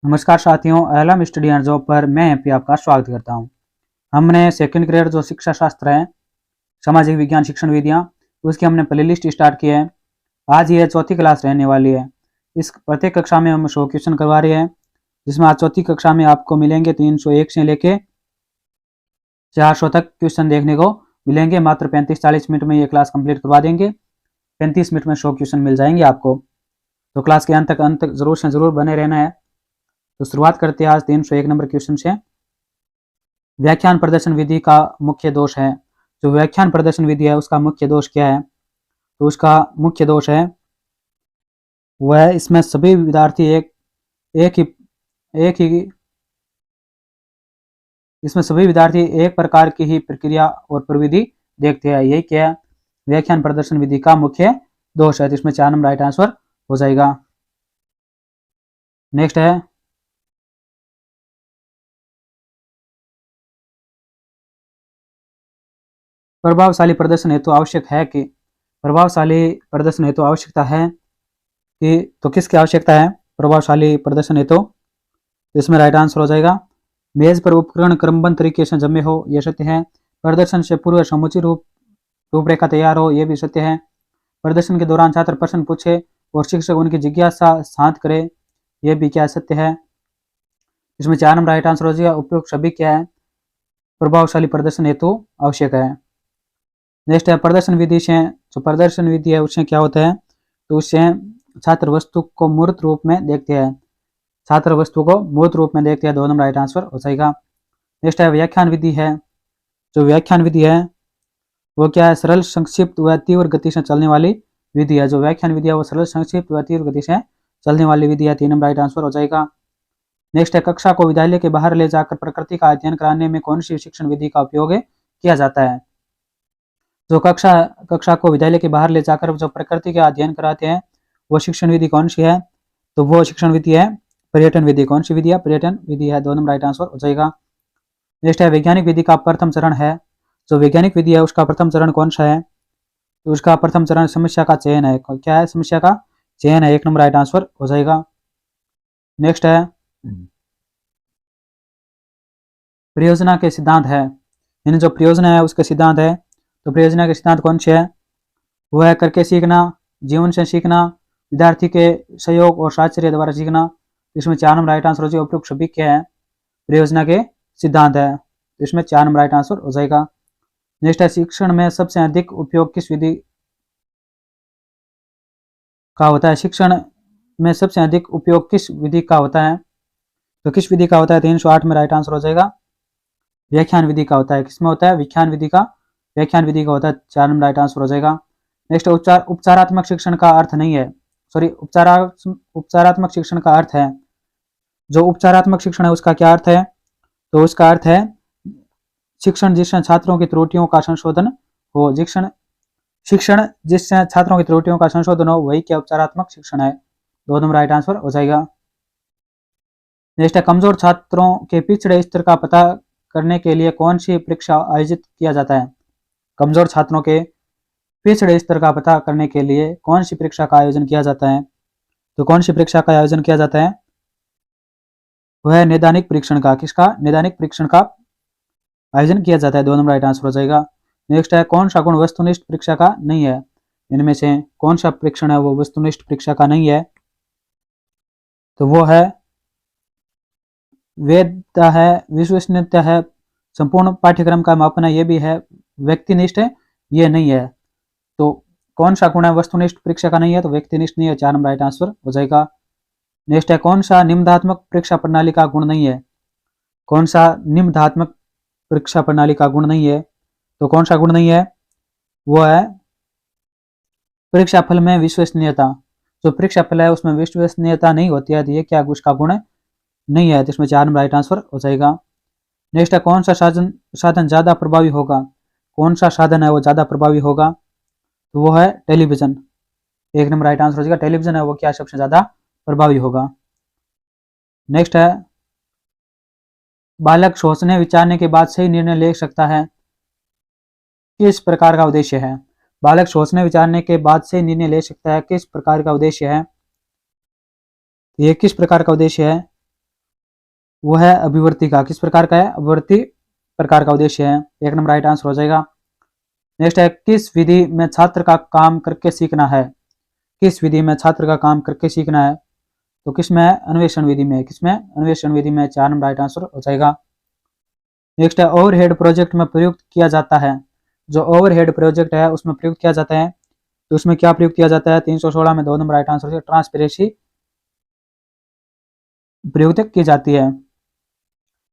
नमस्कार साथियों, LM study and job पर मैं एमपी आपका स्वागत करता हूं। हमने सेकंड ग्रेड जो शिक्षा शास्त्र है, सामाजिक विज्ञान शिक्षण विधियां, उसकी हमने प्लेलिस्ट स्टार्ट की है। आज ये चौथी क्लास रहने वाली है। इस प्रत्येक कक्षा में हम 100 क्वेश्चन करवा रहे हैं, जिसमें आज चौथी कक्षा में आपको मिलेंगे 301 से लेके 400 तक क्वेश्चन देखने को मिलेंगे। मात्र 35-40 मिनट में ये क्लास कंप्लीट करवा देंगे। 35 मिनट में 100 क्वेश्चन मिल जाएंगे आपको। तो क्लास के अंत तक जरूर से जरूर बने रहना है। तो शुरुआत करते हैं आज 301 नंबर क्वेश्चन से। व्याख्यान प्रदर्शन विधि का मुख्य दोष है। जो व्याख्यान प्रदर्शन विधि है उसका मुख्य दोष क्या है? तो उसका मुख्य दोष है वह इसमें सभी विद्यार्थी इसमें सभी विद्यार्थी एक प्रकार की ही प्रक्रिया और प्रविधि देखते हैं। यही क्या है? व्याख्यान प्रदर्शन विधि का मुख्य दोष है। तो इसमें 4 नंबर राइट आंसर हो जाएगा। नेक्स्ट है प्रभावशाली प्रदर्शन हेतु आवश्यक है कि प्रभावशाली प्रदर्शन हेतु आवश्यकता है कि तो किसकी आवश्यकता है प्रभावशाली प्रदर्शन हेतु? तो इसमें राइट आंसर हो जाएगा मेज पर उपकरण क्रमबद्ध तरीके से जमे हो, यह सत्य है। प्रदर्शन से पूर्व समुचित रूपरेखा तैयार हो, यह भी सत्य है। प्रदर्शन के दौरान छात्र प्रश्न पूछे और शिक्षक उनकी जिज्ञासा शांत करे, यह भी क्या सत्य है। इसमें 4 नंबर राइट आंसर हो जाएगा। उपयुक्त सभी क्या है? प्रभावशाली प्रदर्शन हेतु आवश्यक है। नेक्स्ट है प्रदर्शन विधि से, जो प्रदर्शन विधि है उससे क्या होता है? तो उससे छात्र वस्तु को मूर्त रूप में देखते हैं। छात्र वस्तु को मूर्त रूप में देखते हैं। 2 नंबर राइट आंसर हो जाएगा। नेक्स्ट है व्याख्यान विधि है। जो व्याख्यान विधि है वो क्या है? सरल, संक्षिप्त व तीव्र गति से चलने वाली विधि है। जो व्याख्यान विधि है वो सरल, संक्षिप्त व तीव्र गति से चलने वाली विधि है। 3 नंबर राइट आंसर हो जाएगा। नेक्स्ट है कक्षा को विद्यालय के बाहर ले जाकर प्रकृति का अध्ययन कराने में कौन सी शिक्षण विधि का उपयोग किया जाता है? जो कक्षा को विद्यालय के बाहर ले जाकर जो प्रकृति का अध्ययन कराते हैं वो शिक्षण विधि कौन सी है? तो वो शिक्षण विधि है पर्यटन विधि। कौन सी विधि है? पर्यटन विधि है। 2 नंबर राइट आंसर हो जाएगा। नेक्स्ट है वैज्ञानिक विधि का प्रथम चरण है। जो वैज्ञानिक विधि है उसका प्रथम चरण कौन सा है? तो उसका प्रथम चरण समस्या का चयन है। क्या है? समस्या का चयन है। 1 नंबर राइट आंसर हो जाएगा। नेक्स्ट है परियोजना के सिद्धांत है। यानी जो परियोजना है उसके सिद्धांत है। तो परियोजना के सिद्धांत कौन से है? वो है करके सीखना, जीवन से सीखना, विद्यार्थी के सहयोग और साहचर्य द्वारा सीखना। इसमें 4 नंबर राइट आंसर हो जाएगा। उपयुक्त सभी क्या है? परियोजना के सिद्धांत है। इसमें 4 नंबर राइट आंसर हो जाएगा। नेक्स्ट है शिक्षण में सबसे अधिक उपयोग किस विधि का होता है? शिक्षण में सबसे अधिक उपयोग किस विधि का होता है? तो किस विधि का होता है? 308 में राइट आंसर हो जाएगा। व्याख्यान विधि का होता है। किसमें होता है? व्याख्यान विधि का होता है। 4 नंबर राइट आंसर हो जाएगा। नेक्स्ट उपचारात्मक शिक्षण का अर्थ नहीं है। सॉरी, उपचारात्मक शिक्षण का अर्थ है। जो उपचारात्मक शिक्षण है उसका क्या अर्थ है? तो उसका अर्थ है शिक्षण जिससे छात्रों की त्रुटियों का संशोधन हो। शिक्षण जिससे छात्रों की त्रुटियों का संशोधन हो वही क्या उपचारात्मक शिक्षण है। 2 नंबर राइट आंसर हो जाएगा। नेक्स्ट है कमजोर छात्रों के पिछड़े स्तर का पता करने के लिए कौन सी परीक्षा आयोजित किया जाता है? कमजोर छात्रों के पिछड़े स्तर का पता करने के लिए कौन सी परीक्षा का आयोजन किया जाता है? तो कौन सी परीक्षा का आयोजन किया जाता है? वह नैदानिक परीक्षण का। किसका? नैदानिक परीक्षण का आयोजन किया जाता है। 2 नंबर राइट आंसर हो जाएगा। नेक्स्ट है कौन सा गुण वस्तुनिष्ठ परीक्षा का नहीं है? इनमें से कौन सा परीक्षण है वो वस्तुनिष्ठ परीक्षा का नहीं है? तो वो है वैधता है, विश्वसनीयता है, संपूर्ण पाठ्यक्रम का मापना, ये भी है। व्यक्तिनिष्ठ है, ये नहीं है। तो कौन सा गुण है वस्तुनिष्ठ परीक्षा का नहीं है? तो व्यक्तिनिष्ठ नहीं है। 4 नंबर राइट आंसर हो जाएगा। नेक्स्ट है कौन सा निम्नात्मक परीक्षा प्रणाली का गुण नहीं है? कौन सा निम्नात्मक परीक्षा प्रणाली का गुण नहीं है? तो कौन सा गुण नहीं है? वो है परीक्षा फल में विश्वसनीयता। जो परीक्षा फल है उसमें विश्वसनीयता नहीं होती है, तो ये क्या उसका गुण नहीं है। तो इसमें 4 नंबर राइट आंसर हो जाएगा। नेक्स्ट है कौन सा साधन ज्यादा प्रभावी होगा? कौन सा साधन है वो ज्यादा प्रभावी होगा? तो वो है टेलीविजन। 1 नंबर राइट आंसर हो जाएगा। टेलीविजन है वो क्या सबसे ज्यादा प्रभावी होगा। नेक्स्ट है बालक सोचने विचारने के बाद सही निर्णय ले सकता है, किस प्रकार का उद्देश्य है? बालक सोचने विचारने के बाद सही निर्णय ले सकता है, किस प्रकार का उद्देश्य है? ये किस प्रकार का उद्देश्य है? वो है अभिवर्ती का। किस प्रकार का है? अभिवर्ती प्रकार का उद्देश्य है। 1 नंबर राइट आंसर हो जाएगा। नेक्स्ट है, किस विधि में छात्र का काम करके सीखना है? किस विधि में छात्र का काम करके सीखना है? तो किसमें है? अन्वेषण विधि में। किसमें? अन्वेषण विधि में। 4 नंबर राइट आंसर हो जाएगा। नेक्स्ट है, ओवरहेड प्रोजेक्ट में प्रयुक्त किया जाता है। जो ओवरहेड प्रोजेक्ट है उसमें प्रयुक्त किया जाता है, तो उसमें क्या प्रयुक्त किया जाता है? 316 में 2 नंबर राइट आंसर है। ट्रांसपेरेंसी प्रयुक्त की जाती है।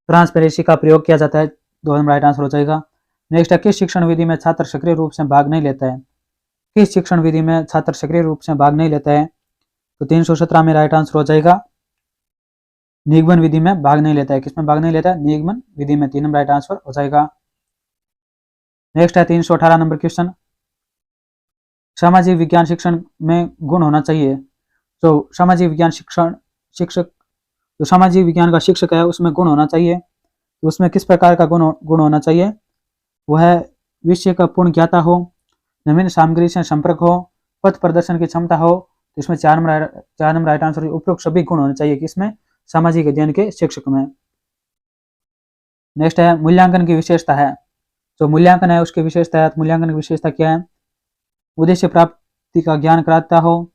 ट्रांसपेरेंसी का प्रयोग किया जाता है। 2 नंबर राइट आंसर हो जाएगा। नेक्स्ट है, किस शिक्षण विधि में छात्र सक्रिय रूप से भाग नहीं लेता है? किस शिक्षण विधि में छात्र सक्रिय रूप से भाग नहीं लेता है? तो 317 में राइट आंसर हो जाएगा। निगमन विधि में भाग नहीं लेता है। किसमें भाग नहीं लेता है? निगमन विधि में। 3 नंबर राइट आंसर हो जाएगा। नेक्स्ट है 318 नंबर क्वेश्चन, सामाजिक विज्ञान शिक्षण में गुण होना चाहिए। तो सामाजिक विज्ञान शिक्षण शिक्षक, जो सामाजिक विज्ञान का शिक्षक है उसमें गुण होना चाहिए, तो उसमें किस प्रकार का गुण होना चाहिए? वह है विषय का पूर्ण ज्ञाता हो, नवीन सामग्री से संपर्क हो, पथ प्रदर्शन की क्षमता हो। तो इसमें 4 नंबर राइट आंसर। उपरोक्त सभी गुण होने चाहिए किसमें? सामाजिक अध्ययन के शिक्षक में। नेक्स्ट है, मूल्यांकन की विशेषता है। जो मूल्यांकन है उसकी विशेषता है, मूल्यांकन की विशेषता क्या है? उद्देश्य प्राप्ति का ज्ञान कराता हो,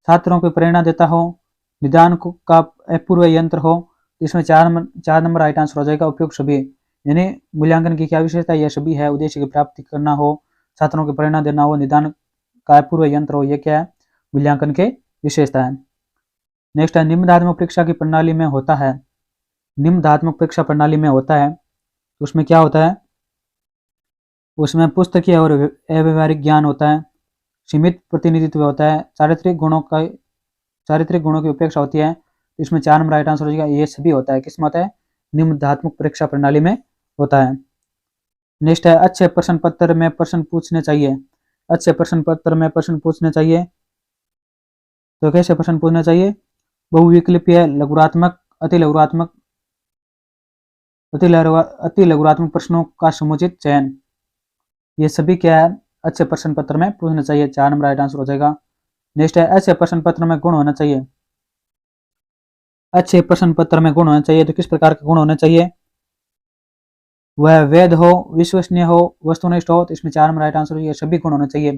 छात्रों को प्रेरणा देता हो, निदान का अपूर्व यंत्र हो। इसमें 4 नंबर राइट आंसर हो जाएगा। उपयुक्त सभी, यानी मूल्यांकन की क्या विशेषता? यह सभी है। उद्देश्य की प्राप्ति करना हो, छात्रों को प्रेरणा देना हो, निदान का अपूर्व यंत्र हो, ये क्या है? मूल्यांकन के विशेषता है। नेक्स्ट है, निम्नधात्मक परीक्षा की प्रणाली में होता है। निम्नधात्मक परीक्षा प्रणाली में होता है, तो उसमें क्या होता है? उसमें पुस्तकीय और अव्यवहारिक ज्ञान होता है, सीमित प्रतिनिधित्व होता है, चारित्रिक गुणों की उपेक्षा होती है। इसमें 4 नंबर राइट आंसर हो जाएगा। ये सभी होता है। किसमें होता है? निम्नधात्मक परीक्षा प्रणाली में होता है। नेक्स्ट है, अच्छे प्रश्न पत्र में प्रश्न पूछने चाहिए। अच्छे प्रश्न पत्र में प्रश्न पूछने चाहिए, तो कैसे प्रश्न पूछना चाहिए? बहुविकल्पीय, लघुरात्मक, अति लघुरात्मक, अति लघुरात्मक प्रश्नों का समुचित चयन, ये सभी क्या है? अच्छे प्रश्न पत्र में पूछना चाहिए। 4 नंबर राइट आंसर हो जाएगा। नेक्स्ट है, अच्छे प्रश्न पत्र में गुण होना चाहिए। अच्छे प्रश्न पत्र में गुण होना चाहिए, तो किस प्रकार के गुण होने चाहिए? वह वैध हो, विश्वसनीय हो, वस्तुनिष्ठ हो। तो इसमें 4 नंबर राइट आंसर, ये सभी गुण होने चाहिए,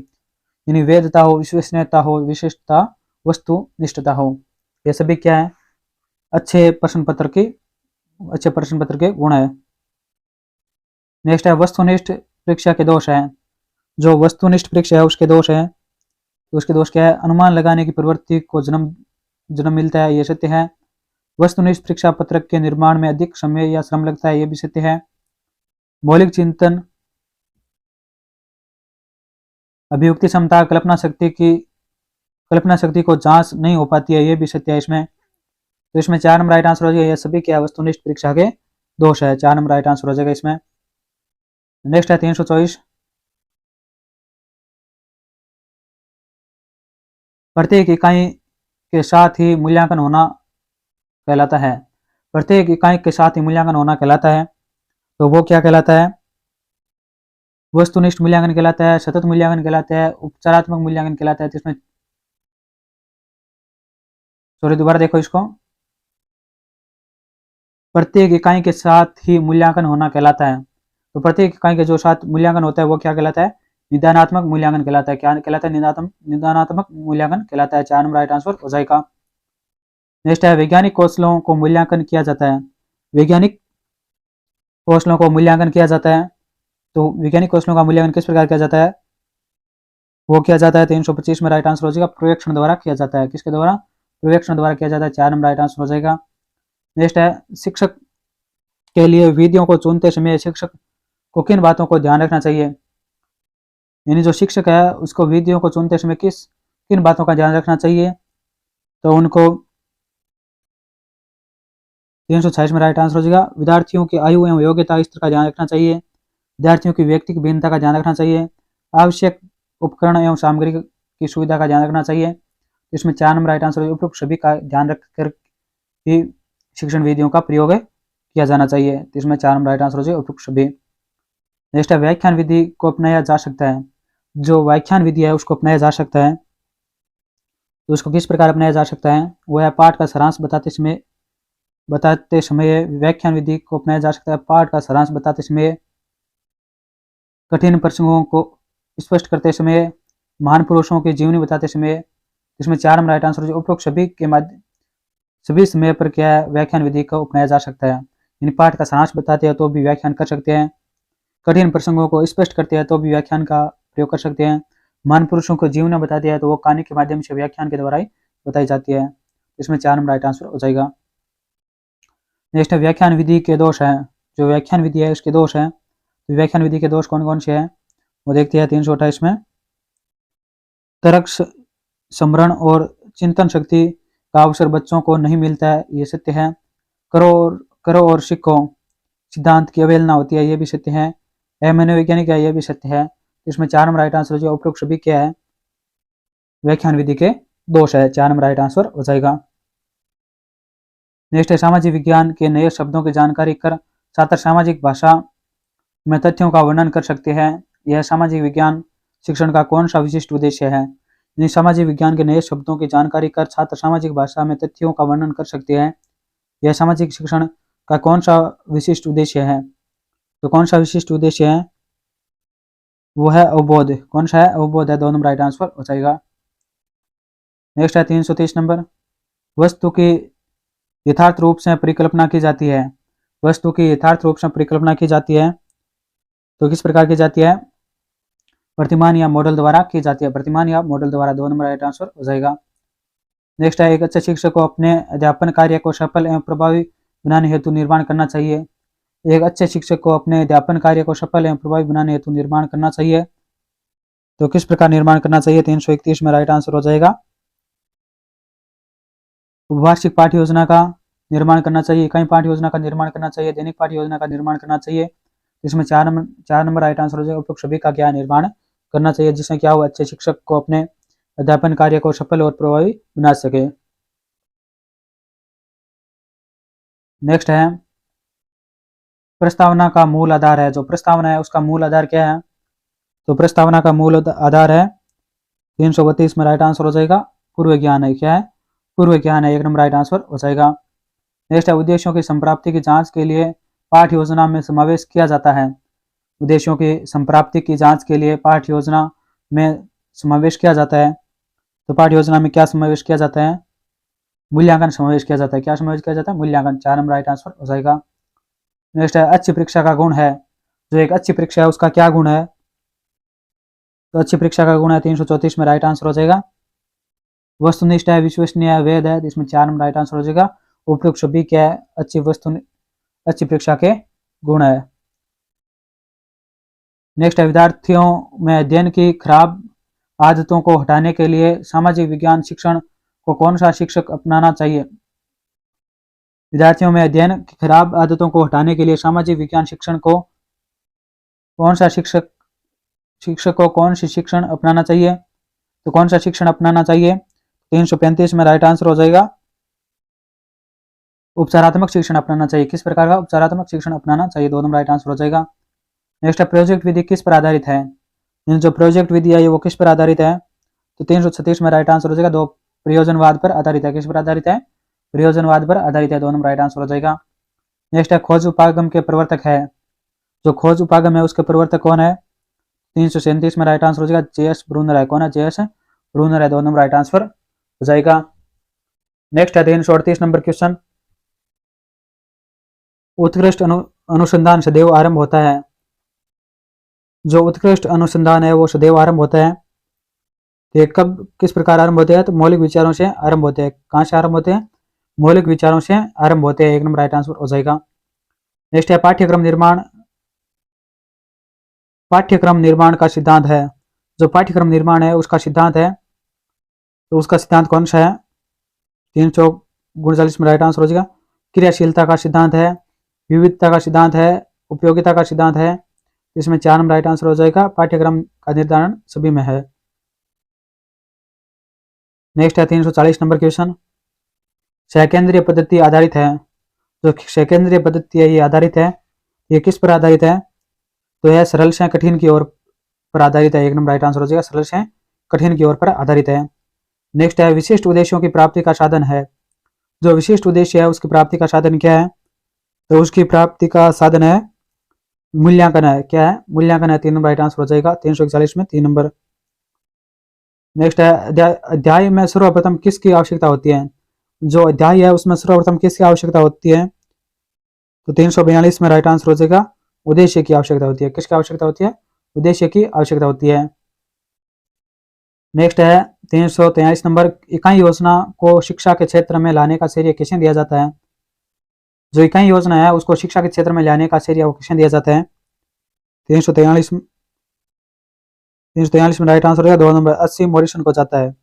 यानी वैधता हो, विश्वसनीयता हो, विशिष्टता, वस्तुनिष्ठता हो। ये सभी क्या है? अच्छे प्रश्न पत्र के गुण है। नेक्स्ट है, वस्तुनिष्ठ परीक्षा के दोष है। जो वस्तुनिष्ठ परीक्षा है उसके दोष है, तो उसके दोष क्या है? अनुमान लगाने की प्रवृत्ति को जन्म मिलता है, ये सत्य है। वस्तुनिष्ठ परीक्षा पत्रक के निर्माण में अधिक समय या श्रम लगता है, ये भी सत्य है। मौलिक चिंतन, अभिव्यक्ति क्षमता, कल्पना शक्ति को जांच नहीं हो पाती है, ये भी सत्य है इसमें। तो इसमें 4 नंबर राइट आंसर हो जाएगा। ये सभी क्या? वस्तुनिष्ठ परीक्षा के दोष है। 4 नंबर राइट आंसर हो जाएगा इसमें। नेक्स्ट है 324, प्रत्येक इकाई के साथ ही मूल्यांकन होना कहलाता है। प्रत्येक इकाई के साथ ही मूल्यांकन होना कहलाता है, तो वो क्या कहलाता है? वस्तुनिष्ठ मूल्यांकन कहलाता है, सतत मूल्यांकन कहलाता है, उपचारात्मक मूल्यांकन कहलाता है। तो इसमें सॉरी, दोबारा देखो इसको, प्रत्येक इकाई के साथ ही मूल्यांकन होना कहलाता है। तो प्रत्येक इकाई के जो साथ मूल्यांकन होता है वो क्या कहलाता है? निदानात्मक मूल्यांकन कहलाता है। क्या कहलाता है? निदानात्मक मूल्यांकन कहलाता है। 4 नंबर राइट आंसर हो जाएगा। नेक्स्ट है, वैज्ञानिक कौशलों को मूल्यांकन किया जाता है। वैज्ञानिक कौशलों को मूल्यांकन किया जाता है, तो वैज्ञानिक कौशलों का मूल्यांकन किस प्रकार किया जाता है? वो किया जाता है 325 में राइट आंसर हो जाएगा, प्रवेक्षण द्वारा किया जाता है। किसके द्वारा? प्रवेक्षण द्वारा किया जाता है। 4 नंबर राइट आंसर हो जाएगा। नेक्स्ट है, शिक्षक के लिए विधियों को चुनते समय शिक्षक को किन बातों को ध्यान रखना चाहिए? यानी जो शिक्षक है उसको विधियों को चुनते समय किन बातों का ध्यान रखना चाहिए? तो उनको 326 में राइट आंसर हो जाएगा। विद्यार्थियों की आयु एवं योग्यता स्तर का ध्यान रखना चाहिए, विद्यार्थियों की व्यक्तिगत भिन्नता का ध्यान रखना चाहिए, आवश्यक उपकरण एवं सामग्री की सुविधा का ध्यान रखना चाहिए। इसमें 4 नंबर राइट आंसर, उपयुक्त सभी का ध्यान रखकर ही शिक्षण विधियों का प्रयोग किया जाना चाहिए। तो इसमें 4 नंबर राइट आंसर हो जाए, उपयुक्त सभी। नेक्स्ट है, व्याख्यान विधि को अपनाया जा सकता है। जो व्याख्यान विधि है उसको अपनाया जा सकता है, तो उसको किस प्रकार अपनाया जा सकता है? वो है पाठ का सारांश बताते समय बताते समय व्याख्यान विधि को अपनाया जा सकता है। पाठ का सारांश बताते समय, कठिन प्रसंगों को स्पष्ट करते समय, महान पुरुषों की जीवनी बताते समय। इसमें 4 नंबर राइट आंसर हो जाएगा। उपरोक्त सभी समय पर क्या है, व्याख्यान विधि को अपनाया जा सकता है। इन पाठ का सारांश बताते हैं तो भी व्याख्यान कर सकते हैं। कठिन प्रसंगों को स्पष्ट करते हैं तो भी व्याख्यान का प्रयोग कर सकते हैं। महान पुरुषों को जीवन बताते हैं तो वो कहानी के माध्यम से व्याख्यान के द्वारा ही बताई जाती है। इसमें 4 नंबर राइट आंसर हो जाएगा। नेक्स्ट है व्याख्यान विधि के दोष है। जो व्याख्यान विधि है उसके दोष है। तो व्याख्यान विधि के दोष कौन कौन से हैं वो देखते हैं। 328 में तर्क स्मरण और चिंतन शक्ति का अवसर बच्चों को नहीं मिलता है, ये सत्य है। करो और सीखो सिद्धांत की अवहेलना होती है, ये भी सत्य है। मनोवैज्ञानिक है, ये भी सत्य है। इसमें 4 नंबर राइट आंसर हो जाएगा। उपरोक्त सभी क्या है, व्याख्यान विधि के दोष है। 4 नंबर राइट आंसर हो जाएगा। नेक्स्ट है सामाजिक विज्ञान के नए शब्दों की जानकारी कर छात्र सामाजिक भाषा में तथ्यों का वर्णन कर सकते हैं। यह सामाजिक विज्ञान शिक्षण का कौन सा विशिष्ट उद्देश्य है। यानी सामाजिक विज्ञान के नए शब्दों की जानकारी कर छात्र सामाजिक भाषा में तथ्यों का वर्णन कर सकते हैं। यह सामाजिक शिक्षण का कौन सा विशिष्ट उद्देश्य है। तो कौन सा विशिष्ट उद्देश्य है वो है अवबोध। कौन सा है, अवबोध है। 2 नंबर राइट आंसर हो जाएगा। नेक्स्ट है 330 नंबर, वस्तु की यथार्थ रूप से परिकल्पना की जाती है। वस्तु की यथार्थ रूप से परिकल्पना की जाती है तो किस प्रकार की जाती है, प्रतिमान या मॉडल द्वारा की जाती है। प्रतिमान या मॉडल द्वारा। 2 नंबर राइट आंसर हो जाएगा। नेक्स्ट है एक अच्छे शिक्षक को अपने अध्यापन कार्य को सफल एवं प्रभावी बनाने हेतु निर्माण करना चाहिए। एक अच्छे शिक्षक को अपने अध्यापन कार्य को सफल एवं प्रभावी बनाने हेतु निर्माण करना चाहिए तो किस प्रकार निर्माण करना चाहिए। 331 में राइट आंसर हो जाएगा। वार्षिक पाठ्य योजना का निर्माण करना चाहिए, इकाई पाठ्य योजना का निर्माण करना चाहिए, दैनिक पाठ्य योजना का निर्माण करना चाहिए। इसमें 4 नंबर राइट आंसर हो जाएगा। उपयुक्त सभी का क्या निर्माण करना चाहिए, जिससे क्या हो, अच्छे शिक्षक को अपने अध्यापन कार्य को सफल और प्रभावी बना सके। नेक्स्ट है प्रस्तावना का मूल आधार है। जो प्रस्तावना है उसका मूल आधार क्या है, तो प्रस्तावना का मूल आधार है 332 में राइट आंसर हो जाएगा पूर्व ज्ञान है। क्या है, पूर्व ज्ञान है। 1 नंबर राइट आंसर हो जाएगा। नेक्स्ट है उद्देश्यों की संप्राप्ति की जांच के लिए पाठ्य योजना में समावेश किया जाता है। उद्देश्यों की संप्राप्ति की जांच के लिए पाठ्य योजना में समावेश किया जाता है तो पाठ्य योजना में क्या समावेश किया जाता है, मूल्यांकन समावेश किया जाता है। क्या समावेश किया जाता है, मूल्यांकन। 4 नंबर राइट आंसर हो जाएगा। नेक्स्ट है अच्छी परीक्षा का गुण है। जो एक अच्छी परीक्षा है उसका क्या गुण है, तो अच्छी परीक्षा का गुण है 334 में राइट आंसर हो जाएगा। वस्तुनिष्ठ है, विश्वसनीय है, वैध है। इसमें 4 नंबर राइट आंसर हो जाएगा। उपयुक्त सभी क्या है, अच्छी परीक्षा के गुण है। नेक्स्ट है विद्यार्थियों में अध्ययन की खराब आदतों को हटाने के लिए सामाजिक विज्ञान शिक्षण को कौन सा शिक्षक अपनाना चाहिए। विद्यार्थियों में अध्ययन की खराब आदतों को हटाने के लिए सामाजिक विज्ञान शिक्षण को कौन सा शिक्षक को कौन सी शिक्षण अपनाना चाहिए, तो कौन सा शिक्षण अपनाना चाहिए। 335 में राइट आंसर हो जाएगा उपचारात्मक शिक्षण अपनाना चाहिए। किस प्रकार का उपचारात्मक शिक्षण अपनाना चाहिए। 2 नंबर राइट आंसर हो जाएगा। नेक्स्ट है प्रोजेक्ट विधि किस पर आधारित है। जो प्रोजेक्ट विधि है वो किस पर आधारित है, तो 336 में राइट आंसर हो जाएगा। 2 प्रयोजनवाद पर आधारित है। किस पर आधारित है, प्रयोजनवाद पर आधारित है। 2 नंबर राइट आंसर हो जाएगा। नेक्स्ट है खोज उपागम के प्रवर्तक है। जो खोज उपागम है उसके प्रवर्तक कौन है। 337 में राइट आंसर हो जाएगा जे.एस. ब्रूनर है। कौन है, जे.एस. ब्रूनर है। 2 नंबर राइट आंसर हो जाएगा। नेक्स्ट है 338 नंबर क्वेश्चन, उत्कृष्ट अनुसंधान सदैव आरंभ होता है। जो उत्कृष्ट अनुसंधान है वो सदैव आरंभ होता है। ये कब किस प्रकार आरंभ होते हैं, तो मौलिक विचारों से आरंभ होते हैं। कहाँ से आरंभ होते हैं, मौलिक विचारों से आरंभ होते हैं। 1 नंबर राइट आंसर हो जाएगा। नेक्स्ट है पाठ्यक्रम निर्माण का सिद्धांत है। जो पाठ्यक्रम निर्माण है उसका सिद्धांत है तो उसका सिद्धांत कौन सा है। 339 में राइट आंसर हो जाएगा। क्रियाशीलता का सिद्धांत है, विविधता का सिद्धांत है, उपयोगिता का सिद्धांत है। इसमें 4 नंबर राइट आंसर हो जाएगा। पाठ्यक्रम का निर्धारण सभी में है। नेक्स्ट है 340 नंबर क्वेश्चन, सकेंद्रीय पद्धति आधारित है। जो सकेंद्रीय पद्धति है ये आधारित है, ये किस पर आधारित है, तो यह सरल से कठिन की ओर पर आधारित है। 1 नंबर राइट आंसर हो जाएगा। सरल से कठिन की ओर पर आधारित है। नेक्स्ट है विशिष्ट उद्देश्यों की प्राप्ति का साधन है। जो विशिष्ट उद्देश्य है उसकी प्राप्ति का साधन क्या है? तो उसकी प्राप्ति का साधन है मूल्यांकन है। क्या है? मूल्यांकन है। 3 नंबर राइट आंसर हो जाएगा 341 में 3 नंबर। नेक्स्ट है अध्याय में सर्वप्रथम किसकी आवश्यकता होती है? जो अध्याय है उसमें सर्वप्रथम किसकी आवश्यकता होती है? तो 342 में राइट आंसर हो जाएगा उद्देश्य की आवश्यकता होती है। किसकी आवश्यकता होती है? उद्देश्य की आवश्यकता होती है। नेक्स्ट है 343 नंबर, इकाई योजना को शिक्षा के क्षेत्र में लाने का श्रेय किसे दिया जाता है? जो इकाई योजना है उसको शिक्षा के क्षेत्र में लाने का श्रेय किसे दिया जाता है? 343 में राइट आंसर है 2 नंबर 80 मॉरिसन को जाता है।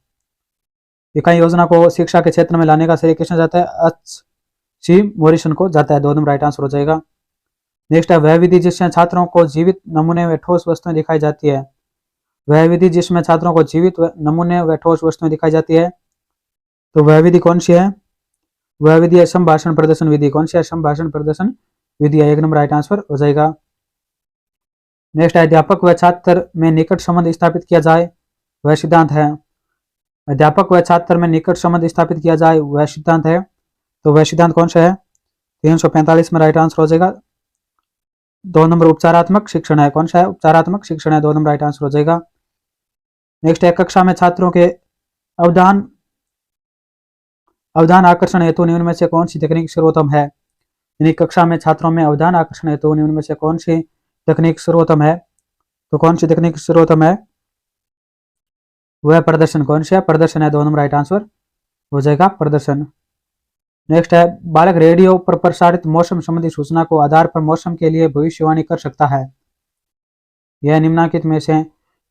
इकाई योजना को शिक्षा के क्षेत्र में लाने का श्रेय किसने जाता है? 80 मॉरिसन को जाता है। 2 नंबर राइट आंसर हो जाएगा। नेक्स्ट है वह विधि जिसमें छात्रों को जीवित नमूने व ठोस वस्तुएं दिखाई जाती है। वह विधि जिसमें छात्रों को जीवित नमूने व ठोस वस्तुएं दिखाई जाती है, तो वह विधि कौन सी है? वह विधि है संभाषण प्रदर्शन विधि। कौन सी है? संभाषण प्रदर्शन विधि है। 1 नंबर राइट आंसर हो जाएगा। नेक्स्ट है अध्यापक व छात्र में निकट संबंध स्थापित किया जाए वह सिद्धांत है। अध्यापक व छात्र में निकट संबंध स्थापित किया जाए वह सिद्धांत है, तो वह सिद्धांत कौन सा है? 345 में राइट आंसर हो जाएगा 2 नंबर उपचारात्मक शिक्षण है। कौन सा है? उपचारात्मक शिक्षण है। 2 नंबर राइट आंसर हो जाएगा। नेक्स्ट है कक्षा में छात्रों के अवधान आकर्षण हेतु निम्न में से कौन सी तकनीक सर्वोत्तम है? यानी कक्षा में छात्रों में अवधान आकर्षण हेतु निम्न में से कौन सी तकनीक सर्वोत्तम है? तो कौन सी तकनीक सर्वोत्तम है? वह प्रदर्शन। कौन सा है? प्रदर्शन है। 2 नंबर राइट आंसर हो जाएगा प्रदर्शन। नेक्स्ट है बालक रेडियो पर प्रसारित मौसम संबंधी सूचना को आधार पर मौसम के लिए भविष्यवाणी कर सकता है। यह निम्नलिखित में से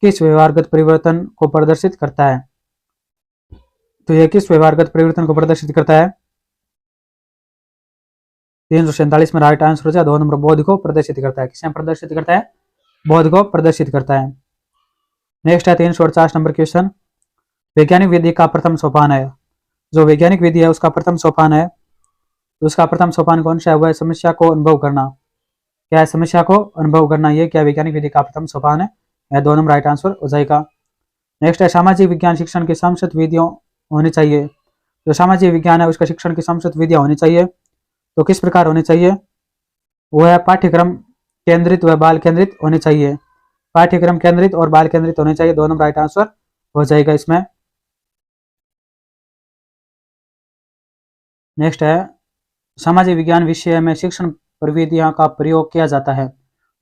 किस व्यवहारगत परिवर्तन को प्रदर्शित करता है? तो यह किस व्यवहारगत परिवर्तन को प्रदर्शित करता है? 347 में राइट आंसर हो जाए 2 नंबर बोध को प्रदर्शित करता है। किसे प्रदर्शित करता है? बोध को प्रदर्शित करता है। नेक्स्ट है 348 नंबर क्वेश्चन, वैज्ञानिक विधि का प्रथम सोपान है। जो वैज्ञानिक विधि है उसका प्रथम सोपान है, तो उसका प्रथम सोपान कौन सा है? वह समस्या को अनुभव करना। क्या है? समस्या को अनुभव करना। ये क्या वैज्ञानिक विधि का प्रथम सोपान है? यह 2 नंबर राइट आंसर हो जाएगा। नेक्स्ट है सामाजिक विज्ञान शिक्षण की समुचित विधियां होनी चाहिए। जो सामाजिक विज्ञान है उसका शिक्षण की समुचित विधियां होनी चाहिए, तो किस प्रकार होनी चाहिए? वो है पाठ्यक्रम केंद्रित व बाल केंद्रित होनी चाहिए। पाठ्यक्रम केंद्रित और बाल केंद्रित होने चाहिए। 2 नंबर राइट आंसर हो जाएगा इसमें। नेक्स्ट है सामाजिक विज्ञान विषय में शिक्षण प्रविधियां का प्रयोग किया जाता है।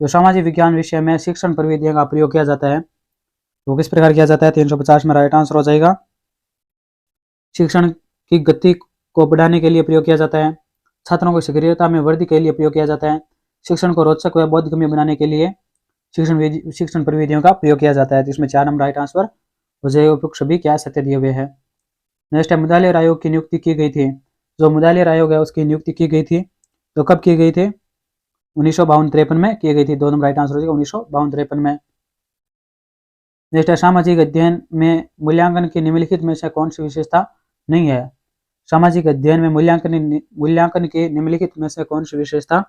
जो सामाजिक विज्ञान विषय में शिक्षण प्रविधियां का प्रयोग किया जाता है, तो किस प्रकार किया जाता है? 350 में राइट आंसर हो जाएगा। शिक्षण की गति को बढ़ाने के लिए प्रयोग किया जाता है, छात्रों की सक्रियता में वृद्धि के लिए प्रयोग किया जाता है, शिक्षण को रोचक व बोधगम्य बनाने के लिए शिक्षण प्रविधियों का प्रयोग किया जाता है। जिसमें 4 नंबर राइट आंसर हो जाएगा। उपयुक्त सभी क्या सत्य दिए हुए हैं। नेक्स्ट है मुदालियर आयोग की नियुक्ति की गई थी। जो मुदालियर आयोग है उसकी नियुक्ति की गई थी, तो कब की गई थी? 1952-53 में की गई थी। 2 नंबर राइट आंसर हो जाएगा 1952-53 में। नेक्स्ट है सामाजिक अध्ययन में मूल्यांकन की निम्नलिखित में से कौन सी विशेषता नहीं है? सामाजिक अध्ययन में मूल्यांकन की निम्नलिखित में से कौन सी विशेषता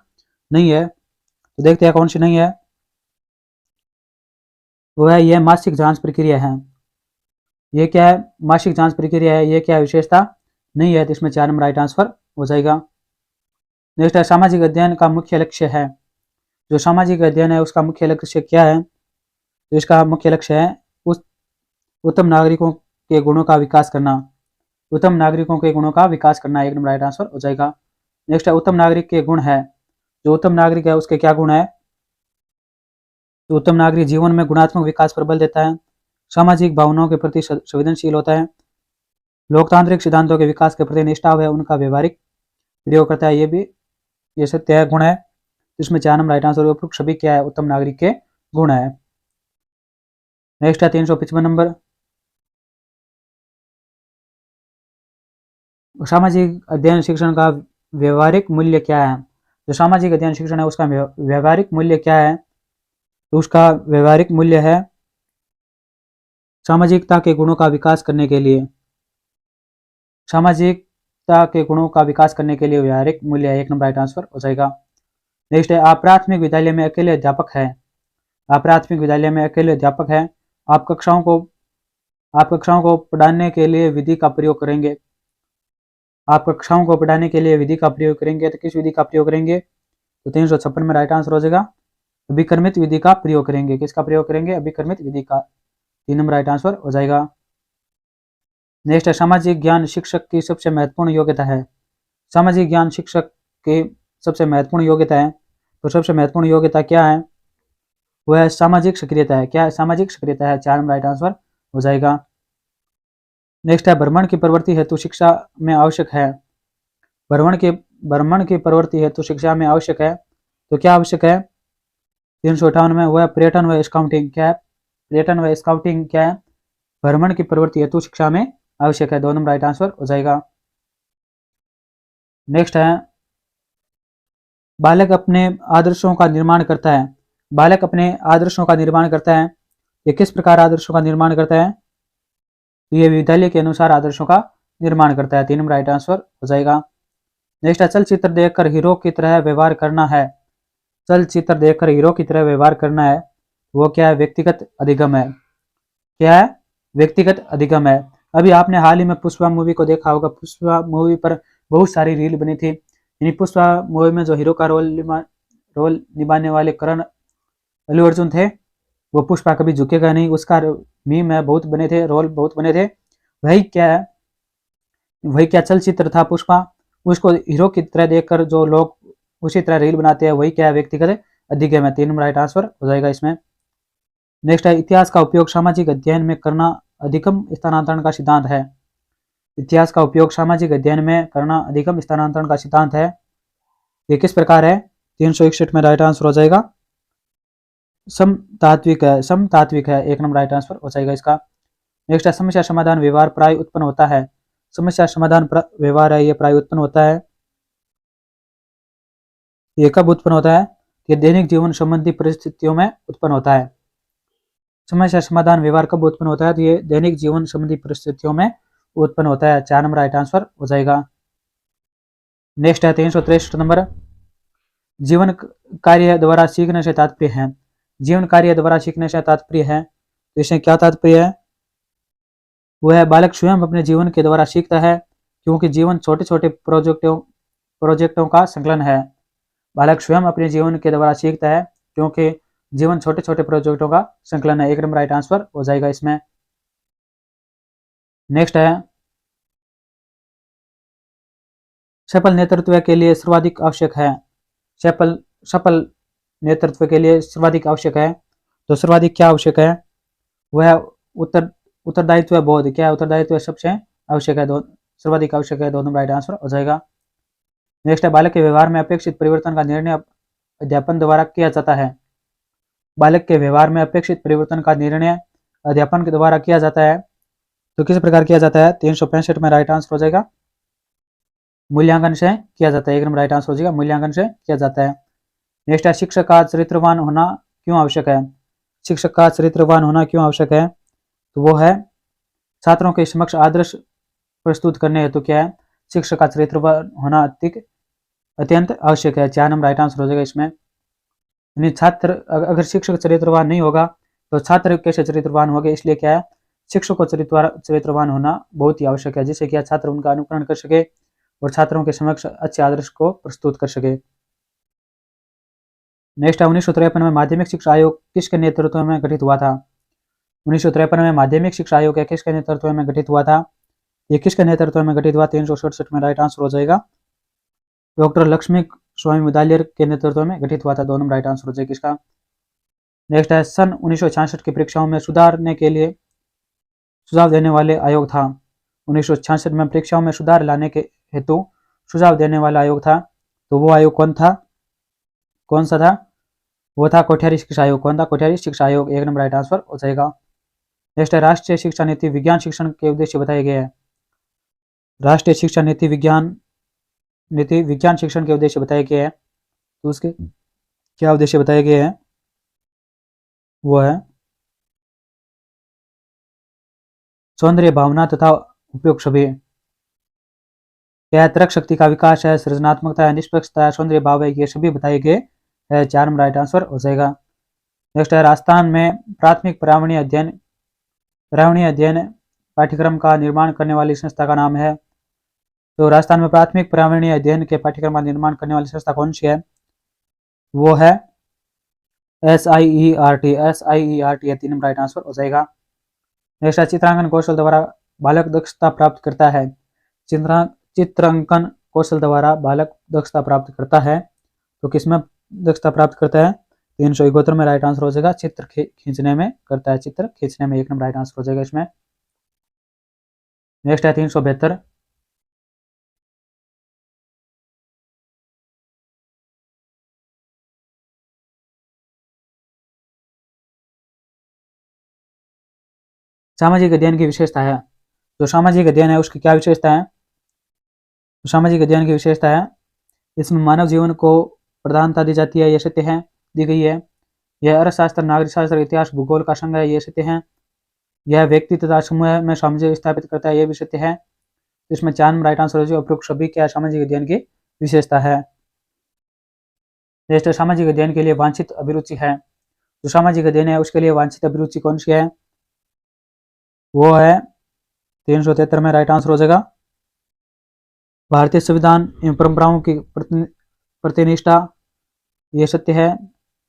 नहीं है? तो देखते हैं कौन सी नहीं है। वह है यह मासिक जांच प्रक्रिया है। ये क्या है? मासिक जांच प्रक्रिया है। ये क्या विशेषता नहीं है? तो इसमें 4 नंबर राइट आंसर हो जाएगा। नेक्स्ट है सामाजिक अध्ययन का मुख्य लक्ष्य है। जो सामाजिक अध्ययन है उसका मुख्य लक्ष्य क्या है? तो इसका मुख्य लक्ष्य है उस उत्तम नागरिकों के गुणों का विकास करना। उत्तम नागरिकों के गुणों का विकास करना। 1 नंबर राइट आंसर हो जाएगा। नेक्स्ट है उत्तम नागरिक के गुण है। जो उत्तम नागरिक है उसके क्या गुण है? तो उत्तम नागरिक जीवन में गुणात्मक विकास पर बल देता है, सामाजिक भावनाओं के प्रति संवेदनशील होता है, लोकतांत्रिक सिद्धांतों के विकास के प्रति निष्ठा है, उनका व्यवहारिक प्रयोग करता है। ये सत्य है, गुण है। इसमें 4 नंबर राइट आंसर उपयुक्त सभी क्या है? उत्तम नागरिक के गुण है। नेक्स्ट है 355 नंबर, सामाजिक अध्ययन शिक्षण का व्यवहारिक मूल्य क्या है? जो सामाजिक अध्ययन शिक्षण है उसका व्यवहारिक मूल्य क्या है? तो उसका व्यवहारिक मूल्य है सामाजिकता के गुणों का विकास करने के लिए। सामाजिकता के गुणों का विकास करने के लिए व्यवहारिक मूल्य 1 नंबर राइट आंसर हो जाएगा। नेक्स्ट है आप प्राथमिक विद्यालय में अकेले अध्यापक है। आप प्राथमिक विद्यालय में अकेले अध्यापक है। आप कक्षाओं को पढ़ाने के लिए विधि का प्रयोग करेंगे। आप कक्षाओं को पढ़ाने के लिए विधि का प्रयोग करेंगे तो किस विधि का प्रयोग करेंगे? तो 356 में राइट आंसर हो जाएगा अभिक्रमित विधि का प्रयोग करेंगे। किसका प्रयोग करेंगे? अभिक्रमित विधि का। 3 नंबर राइट आंसर हो जाएगा। नेक्स्ट है सामाजिक ज्ञान शिक्षक की सबसे महत्वपूर्ण योग्यता है। सामाजिक ज्ञान शिक्षक की सबसे महत्वपूर्ण योग्यता है, तो सबसे महत्वपूर्ण योग्यता क्या है? वह सामाजिक सक्रियता है। क्या है? सामाजिक सक्रियता है। 4 नंबर राइट आंसर हो जाएगा। नेक्स्ट है भ्रमण की प्रवृत्ति हेतु शिक्षा में आवश्यक है। भ्रमण की प्रवृत्ति हेतु शिक्षा में आवश्यक है, तो क्या आवश्यक है? 358 में वह पर्यटन व स्काउटिंग। क्या है? पर्यटन व स्काउटिंग क्या है? भ्रमण की प्रवृत्ति हेतु शिक्षा में आवश्यक है। 2 नंबर राइट आंसर हो जाएगा। नेक्स्ट है बालक अपने आदर्शों का निर्माण करता है। बालक अपने आदर्शों का निर्माण करता है, ये किस प्रकार आदर्शों का निर्माण करता है? तो ये विद्यालय के अनुसार आदर्शों का निर्माण करता है। 3 नंबर राइट आंसर हो जाएगा। नेक्स्ट है चलचित्र देखकर हीरो की तरह व्यवहार करना है। चलचित्र देखकर हीरो की तरह व्यवहार करना है, वो क्या है? व्यक्तिगत अधिगम है। क्या है? व्यक्तिगत अधिगम है। अभी आपने हाल ही में पुष्पा मूवी को देखा होगा। पुष्पा मूवी पर बहुत सारी रील बनी थी। यानी पुष्पा मूवी में जो हीरो का रोल निभाने वाले करण अल्लू अर्जुन थे, वो पुष्पा कभी झुकेगा नहीं, उसका मीम है, बहुत बने थे, रोल बहुत बने थे। वही क्या है? वही क्या चलचित्र था पुष्पा, उसको हीरो की तरह देखकर जो लोग उसी तरह रील बनाते हैं, वही क्या है? व्यक्तिगत अधिगम है। 3 नंबर राइट आंसर हो जाएगा इसमें। नेक्स्ट है इतिहास का उपयोग सामाजिक अध्ययन में करना अधिगम स्थानांतरण का सिद्धांत है। इतिहास का उपयोग सामाजिक अध्ययन में करना अधिगम स्थानांतरण का सिद्धांत है, ये किस प्रकार है? 361 में राइट आंसर हो जाएगा समतात्विक है। समतात्विक है। 1 नंबर राइट आंसर हो जाएगा इसका। नेक्स्ट है समस्या समाधान व्यवहार प्राय उत्पन्न होता है। समस्या समाधान व्यवहार है, ये प्राय उत्पन्न होता है। ये कब उत्पन्न होता है? ये दैनिक जीवन संबंधी परिस्थितियों में उत्पन्न होता है। समस्या समाधान व्यवहार कब उत्पन्न होता है? तो ये दैनिक जीवन संबंधी परिस्थितियों में उत्पन्न होता है। 4 नंबर राइट आंसर हो जाएगा। नेक्स्ट है 363 नंबर जीवन कार्य द्वारा सीखने से तात्पर्य है। जीवन कार्य द्वारा सीखने से तात्पर्य है, तो इसमें क्या तात्पर्य है? वह बालक स्वयं अपने जीवन के द्वारा सीखता है, क्योंकि जीवन छोटे छोटे प्रोजेक्टों का संकलन है। बालक स्वयं अपने जीवन के द्वारा सीखता है, क्योंकि जीवन छोटे छोटे प्रोजेक्टों का संकलन है। 1 नंबर राइट आंसर हो जाएगा इसमें। नेक्स्ट है सफल नेतृत्व के लिए सर्वाधिक आवश्यक है। सफल नेतृत्व के लिए सर्वाधिक आवश्यक है, तो सर्वाधिक क्या आवश्यक है? वह उत्तरदायित्व बोध। क्या उत्तरदायित्व सबसे आवश्यक है? सर्वाधिक आवश्यक है। 2 नंबर राइट आंसर हो जाएगा। नेक्स्ट है बालक के व्यवहार में अपेक्षित परिवर्तन का निर्णय अध्यापन द्वारा किया जाता है। बालक के व्यवहार में अपेक्षित परिवर्तन का निर्णय अध्यापन के द्वारा किया जाता है, तो किस प्रकार किया जाता है? 365 में राइट आंसर हो जाएगा मूल्यांकन से किया जाता है। 1 नंबर राइट आंसर हो जाएगा मूल्यांकन से किया जाता है। नेक्स्ट है शिक्षक का चरित्रवान होना क्यों आवश्यक है। शिक्षक का चरित्रवान होना क्यों आवश्यक है? तो वो है छात्रों के समक्ष आदर्श प्रस्तुत करने हेतु क्या है? शिक्षक का चरित्रवान होना अत्यंत आवश्यक है। 4 नंबर राइट आंसर हो जाएगा इसमें। यानी छात्र अगर शिक्षक चरित्रवान नहीं होगा तो छात्र कैसे चरित्रवान होंगे, इसलिए क्या है? शिक्षक को चरित्रवान होना बहुत ही आवश्यक है, जिससे क्या छात्र उनका अनुकरण कर सके और छात्रों के समक्ष अच्छे आदर्श को प्रस्तुत कर सके। नेक्स्ट है 1953 में माध्यमिक शिक्षा आयोग किसके नेतृत्व में गठित हुआ था। 1953 में माध्यमिक शिक्षा आयोग किसके नेतृत्व में गठित हुआ था? ये किसके नेतृत्व में गठित हुआ? 367 में राइट आंसर हो जाएगा डॉक्टर लक्ष्मी स्वामी मुदालियर के नेतृत्व में गठित हुआ था। 2 नंबर राइट आंसर हो जाएगा इसका। नेक्स्ट है सन 1966 की परीक्षाओं में सुधारने के लिए सुझाव देने वाले आयोग था। 1966 में परीक्षाओं में सुधार लाने के हेतु सुझाव देने वाला आयोग था, तो वो आयोग कौन था? कौन सा था? वो था कोठारी शिक्षा आयोग। कौन था? कोठारी शिक्षा आयोग। 1 नंबर राइट आंसर हो जाएगा। नेक्स्ट है राष्ट्रीय शिक्षा नीति विज्ञान शिक्षण के उद्देश्य बताए गए हैं। राष्ट्रीय शिक्षा नीति विज्ञान शिक्षण के उद्देश्य बताए गए हैं, तो उसके क्या उद्देश्य बताए गए हैं? वो है सौंदर्य भावना तथा उपयोग सभी। क्या तर्क शक्ति का विकास है, सृजनात्मकता है, निष्पक्षता है, सौंदर्य भाव है, ये सभी बताए गए है। 4 नंबर राइट आंसर हो जाएगा। नेक्स्ट है राजस्थान में प्राथमिक पर्यावरणीय अध्ययन पाठ्यक्रम का निर्माण करने वाली संस्था का नाम है, तो राजस्थान में प्राथमिक पर्यावरणीय अध्ययन के पाठ्यक्रम का निर्माण करने वाली संस्था कौन सी है? वो है SIERT। SIERT है 3 नंबर राइट आंसर हो जाएगा। नेक्स्ट है चित्रांकन कौशल द्वारा बालक दक्षता प्राप्त करता है। चित्रांकन कौशल द्वारा बालक दक्षता प्राप्त करता है, तो किसमें दक्षता प्राप्त करता है? 371 में राइट आंसर हो जाएगा। चित्र खींचने में करता है, चित्र खींचने में 1 नंबर राइट आंसर हो जाएगा इसमें। नेक्स्ट है 372। सामाजिक अध्ययन की विशेषता है। जो सामाजिक अध्ययन है उसकी क्या विशेषता है? तो सामाजिक अध्ययन की विशेषता है इसमें मानव जीवन को प्रधानता दी जाती है, ये सत्य है, दी गई है। यह अर्थशास्त्र, नागरिक शास्त्र, इतिहास, भूगोल का संग्रह, ये सत्य है। यह व्यक्ति तथा समूह में सामंजस्य स्थापित करता है, यह भी सत्य है। इसमें 4 नंबर राइट आंसर हो जाएगा। उपरोक्त सभी क्या सामाजिक अध्ययन की विशेषता है। नेक्स्ट सामाजिक अध्ययन के लिए वांछित अभिरुचि है। जो सामाजिक अध्ययन है उसके लिए वांछित अभिरुचि कौन सी है? वो है 373 में राइट आंसर हो जाएगा। भारतीय संविधान एवं परंपराओं की प्रतिनिष्ठा, ये सत्य है।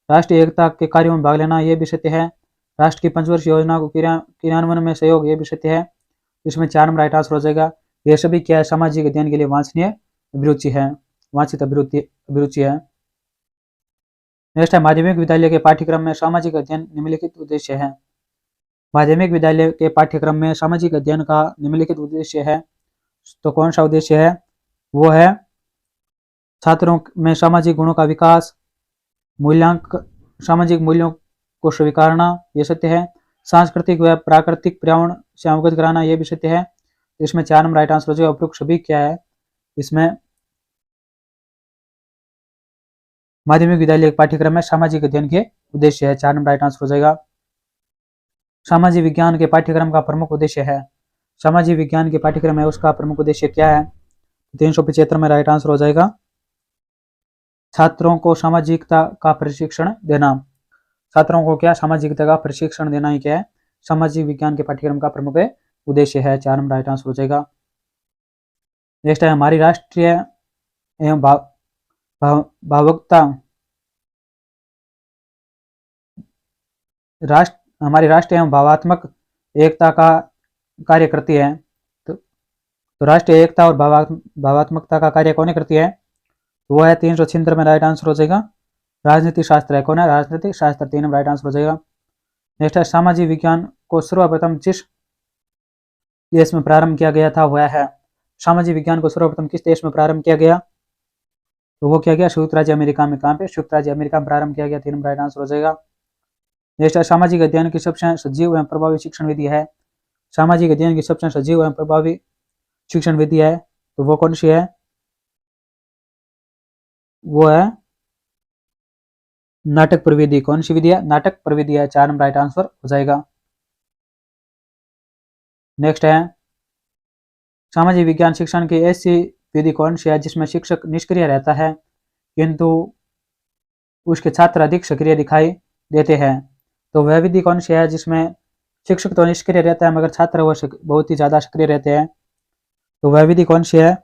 राष्ट्रीय एकता के कार्यों में भाग लेना, यह भी सत्य है। राष्ट्र की पंचवर्षीय योजना को क्रियान्वयन में सहयोग, यह भी सत्य है। इसमें 4 नंबर राइट आंसर हो जाएगा। यह सभी क्या है? सामाजिक अध्ययन के लिए वांछनीय अभिरुचि है, वांछित अभिरुचि है। नेक्स्ट है माध्यमिक विद्यालय के पाठ्यक्रम में सामाजिक अध्ययन निम्नलिखित उद्देश्य है। माध्यमिक विद्यालय के पाठ्यक्रम में सामाजिक अध्ययन का निम्नलिखित उद्देश्य है, तो कौन सा उद्देश्य है? वो है छात्रों में सामाजिक गुणों का विकास, सामाजिक मूल्यों को स्वीकारना, यह सत्य है। सांस्कृतिक व प्राकृतिक पर्यावरण से अवगत कराना, यह भी सत्य है। इसमें 4 नंबर राइट आंसर हो जाएगा। उपरोक्त सभी क्या है? इसमें माध्यमिक विद्यालय पाठ्यक्रम में सामाजिक अध्ययन के उद्देश्य है, 4 नंबर राइट आंसर हो जाएगा। सामाजिक विज्ञान के पाठ्यक्रम का प्रमुख उद्देश्य है। सामाजिक विज्ञान के पाठ्यक्रम है उसका प्रमुख उद्देश्य क्या है? 375 में राइट आंसर हो जाएगा। छात्रों को सामाजिकता का प्रशिक्षण देना। छात्रों को क्या? सामाजिकता का प्रशिक्षण देना ही क्या है? सामाजिक विज्ञान के पाठ्यक्रम का प्रमुख उद्देश्य है, 4 नंबर राइट आंसर हो जाएगा। नेक्स्ट है हमारी राष्ट्रीय एवं भावुकता, हमारी राष्ट्रीय एवं भावात्मक एकता का कार्य करती है। तो राष्ट्रीय एकता और भावात्मकता का कार्य कौन करती है? वो है 376 में राइट आंसर हो जाएगा। राजनीति शास्त्र है, कौन है? राजनीतिक शास्त्र, 3 नंबर राइट आंसर हो जाएगा। नेक्स्ट है सामाजिक विज्ञान को सर्वप्रथम जिस देश में प्रारंभ किया गया था वह है। सामाजिक विज्ञान को सर्वप्रथम किस देश में प्रारंभ किया गया? तो वो क्या गया? संयुक्त राज्य अमेरिका में। कहाँ पे? संयुक्त राज्य अमेरिका में प्रारंभ किया गया, 3 नंबर राइट आंसर हो जाएगा। नेक्स्ट है सामाजिक अध्ययन की सबसे सजीव एवं प्रभावी शिक्षण विधि है। सामाजिक अध्ययन की सबसे सजीव एवं प्रभावी शिक्षण विधि है, तो वो कौन सी है? वो है नाटक प्रविधि। कौन सी विधि है? नाटक प्रविधि है, 4 नंबर राइट आंसर हो जाएगा। नेक्स्ट है सामाजिक विज्ञान शिक्षण की ऐसी विधि कौन सी है जिसमें शिक्षक निष्क्रिय रहता है किंतु उसके छात्र अधिक सक्रिय दिखाई देते हैं? तो वह विधि कौन सी है जिसमें शिक्षक तो निष्क्रिय रहता है मगर छात्र वो बहुत ही ज्यादा सक्रिय रहते हैं? तो वह विधि कौन सी है?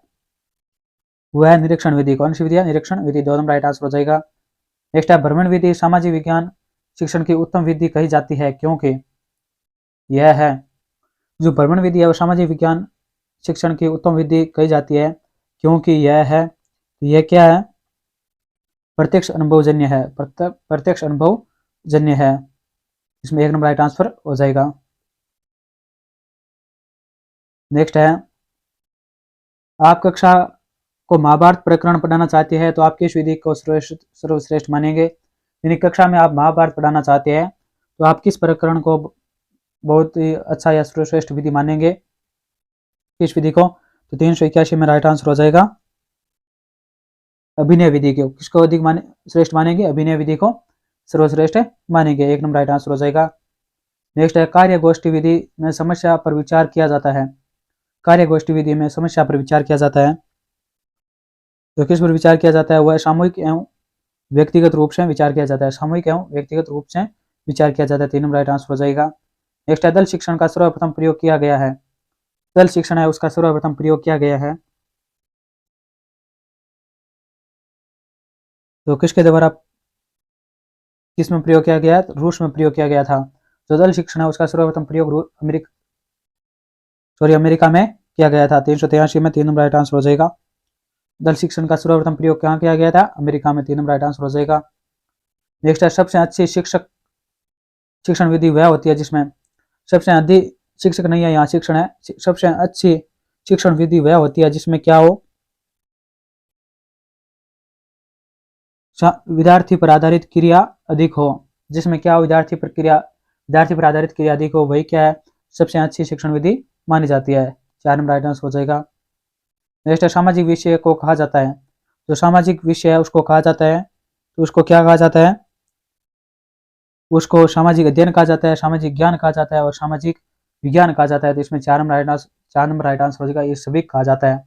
वह है निरीक्षण विधि। कौन सी विधि है? निरीक्षण विधि, 2 नंबर राइट आंसर हो जाएगा। नेक्स्ट है भ्रमण विधि सामाजिक विज्ञान शिक्षण की उत्तम विधि कही जाती है क्योंकि यह है, जो भ्रमण विधि है वो सामाजिक विज्ञान शिक्षण की उत्तम विधि कही जाती है क्योंकि यह है, यह क्या है? प्रत्यक्ष अनुभवजन्य है, प्रत्यक्ष अनुभवजन्य है। इसमें 1 नंबर राइट आंसर हो जाएगा। नेक्स्ट है आप कक्षा को महाभारत प्रकरण पढ़ाना चाहते हैं तो आप किस विधि को सर्वश्रेष्ठ मानेंगे? यानी कक्षा में आप महाभारत पढ़ाना चाहते हैं तो आप किस प्रकरण को बहुत ही अच्छा या सर्वश्रेष्ठ विधि मानेंगे? किस विधि को? तो 381 में राइट आंसर हो जाएगा अभिनय विधि को। किसको अधिक श्रेष्ठ मानेंगे? अभिनय विधि को सर्वश्रेष्ठ मानेंगे, 1 नंबर राइट आंसर हो जाएगा। नेक्स्ट है कार्य गोष्ठी विधि में समस्या पर विचार किया जाता है। कार्य गोष्ठी विधि में समस्या पर विचार किया जाता है, तो किस पर विचार किया जाता है? वह सामूहिक एवं व्यक्तिगत रूप से विचार किया जाता है, सामूहिक एवं व्यक्तिगत रूप से विचार किया जाता है, 3 नंबर राइट आंसर हो जाएगा। नेक्स्ट है दल शिक्षण का सर्वप्रथम प्रयोग किया गया है। दल शिक्षण है उसका सर्वप्रथम प्रयोग किया गया है, तो किसके द्वारा किस में प्रयोग किया गया? रूस में प्रयोग किया गया था। जो दल शिक्षण है उसका सर्वप्रथम प्रयोग अमेरिका में किया गया था। 383 में 3 नंबर राइट आंसर हो जाएगा। दल शिक्षण का सर्वप्रथम प्रयोग कहाँ किया गया था? अमेरिका में। 3 नंबर राइट आंसर हो जाएगा। नेक्स्ट है, सबसे अच्छी शिक्षण विधि वह होती है जिसमें सबसे अधिक शिक्षक नहीं है, यहाँ शिक्षण है। सबसे अच्छी शिक्षण विधि वह होती है जिसमें क्या हो? विद्यार्थी पर आधारित क्रिया अधिक हो। जिसमें क्या हो? विद्यार्थी पर आधारित क्रिया अधिक हो, वही क्या है? सबसे अच्छी शिक्षण विधि मानी जाती है। 4 नंबर राइट आंसर हो जाएगा। नेक्स्ट है, सामाजिक विषय को कहा जाता है। जो सामाजिक विषय है उसको कहा जाता है, तो उसको क्या कहा जाता है? उसको सामाजिक अध्ययन कहा जाता है, सामाजिक ज्ञान कहा जाता है और सामाजिक विज्ञान कहा जाता है। तो इसमें 4 नंबर राइट आंसर हो जाएगा। ये सभी कहा जाता है।